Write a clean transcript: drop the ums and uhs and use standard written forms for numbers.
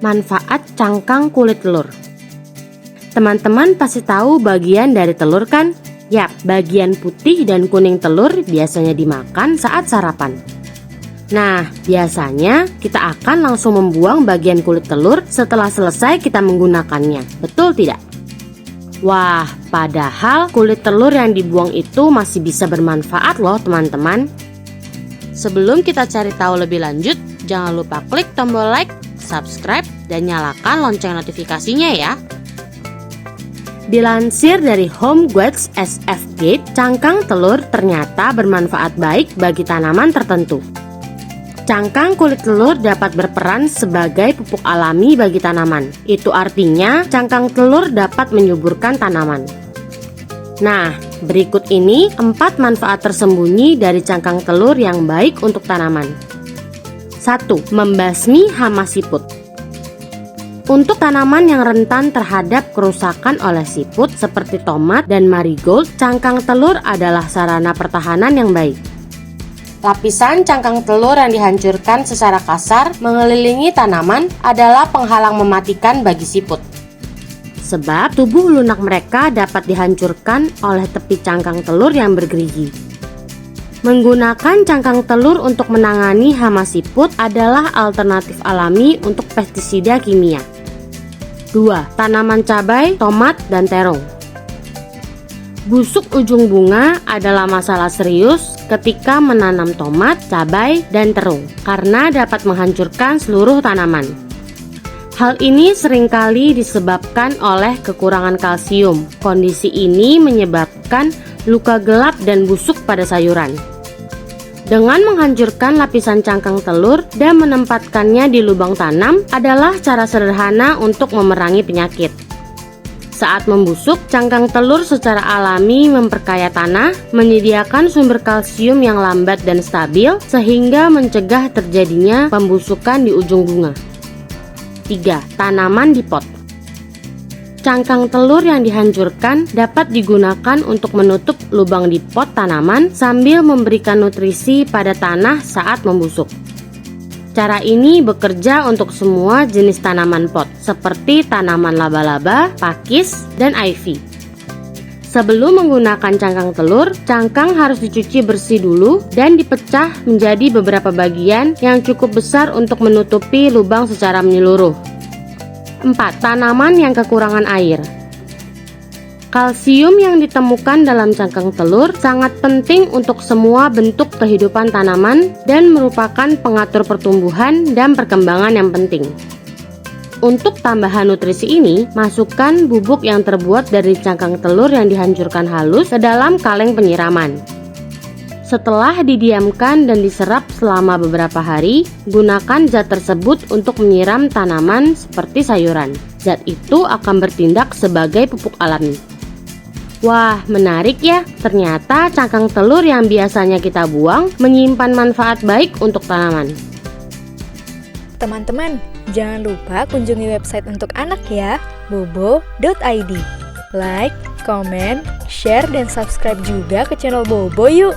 Manfaat cangkang kulit telur. Teman-teman pasti tahu bagian dari telur kan? Yap, bagian putih dan kuning telur biasanya dimakan saat sarapan. Nah, biasanya kita akan langsung membuang bagian kulit telur setelah selesai kita menggunakannya. Betul tidak? Wah, padahal kulit telur yang dibuang itu masih bisa bermanfaat loh teman-teman. Sebelum kita cari tahu lebih lanjut, jangan lupa klik tombol like, subscribe, dan nyalakan lonceng notifikasinya ya. Dilansir dari Home Goods SF Guide, cangkang telur ternyata bermanfaat baik bagi tanaman tertentu. Cangkang kulit telur dapat berperan sebagai pupuk alami bagi tanaman. Itu artinya cangkang telur dapat menyuburkan tanaman. Nah, berikut ini 4 manfaat tersembunyi dari cangkang telur yang baik untuk tanaman. 1. Membasmi hama siput. Untuk tanaman yang rentan terhadap kerusakan oleh siput seperti tomat dan marigold, cangkang telur adalah sarana pertahanan yang baik. Lapisan cangkang telur yang dihancurkan secara kasar mengelilingi tanaman adalah penghalang mematikan bagi siput. Sebab tubuh lunak mereka dapat dihancurkan oleh tepi cangkang telur yang bergerigi. Menggunakan cangkang telur untuk menangani hama siput adalah alternatif alami untuk pestisida kimia. 2. Tanaman cabai, tomat, dan terong. Busuk ujung bunga adalah masalah serius ketika menanam tomat, cabai, dan terung karena dapat menghancurkan seluruh tanaman. Hal ini seringkali disebabkan oleh kekurangan kalsium. Kondisi ini menyebabkan luka gelap dan busuk pada sayuran. Dengan menghancurkan lapisan cangkang telur dan menempatkannya di lubang tanam adalah cara sederhana untuk memerangi penyakit. Saat membusuk, cangkang telur secara alami memperkaya tanah, menyediakan sumber kalsium yang lambat dan stabil, sehingga mencegah terjadinya pembusukan di ujung bunga. 3. Tanaman di pot. Cangkang telur yang dihancurkan dapat digunakan untuk menutup lubang di pot tanaman sambil memberikan nutrisi pada tanah saat membusuk. Cara ini bekerja untuk semua jenis tanaman pot, seperti tanaman laba-laba, pakis, dan ivy. Sebelum menggunakan cangkang telur, cangkang harus dicuci bersih dulu dan dipecah menjadi beberapa bagian yang cukup besar untuk menutupi lubang secara menyeluruh. 4. Tanaman yang kekurangan air. Kalsium yang ditemukan dalam cangkang telur sangat penting untuk semua bentuk kehidupan tanaman dan merupakan pengatur pertumbuhan dan perkembangan yang penting. Untuk tambahan nutrisi ini, masukkan bubuk yang terbuat dari cangkang telur yang dihancurkan halus ke dalam kaleng penyiraman. Setelah didiamkan dan diserap selama beberapa hari, gunakan zat tersebut untuk menyiram tanaman seperti sayuran. Zat itu akan bertindak sebagai pupuk alami. Wah, menarik ya. Ternyata cangkang telur yang biasanya kita buang menyimpan manfaat baik untuk tanaman. Teman-teman, jangan lupa kunjungi website untuk anak ya, bobo.id. Like, comment, share, dan subscribe juga ke channel Bobo yuk.